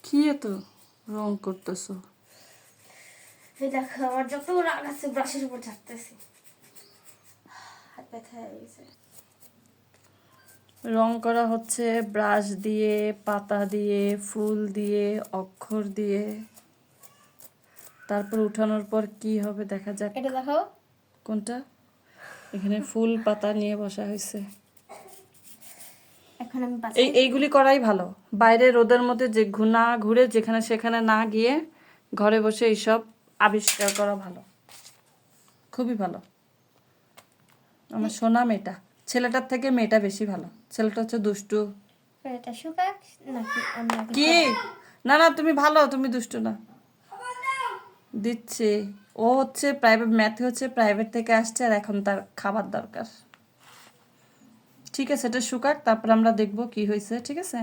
কি এত রং করতেছো? এই দেখো আমার যত রাগ আছে ব্রাশের উপর ঝাড়তেছি, হাত ব্যথা হয়ে গেছে। রং করা হচ্ছে ব্রাশ দিয়ে, পাতা দিয়ে, ফুল দিয়ে, অক্ষর দিয়ে। তারপর উঠানোর পর কি হবে দেখা যাক। এটা দেখাও। কোনটা? এখানে ফুল পাতা নিয়ে বসা হয়েছে। এখন আমি এইগুলি করাই ভালো। বাইরে রোদের মধ্যে যে ঘুরে যেখানে সেখানে না গিয়ে ঘরে বসে এইসব আবিষ্কার করা ভালো, খুবই ভালো। আমার সোনা মেয়েটা, ছেলেটার থেকে মেয়েটা বেশি ভালো। ছেলেটা হচ্ছে দুষ্টু। এটা শুকাক নাকি আমি আগে কি না না, তুমি ভালো, তুমি দুষ্টু না। দিচ্ছে। ও হচ্ছে প্রাইভেট, ম্যাথে হচ্ছে প্রাইভেট থেকে আসছে আর এখন তার খাবার দরকার। ঠিক আছে, এটা শুকাক, তারপর আমরা দেখবো কি হয়েছে। ঠিক আছে।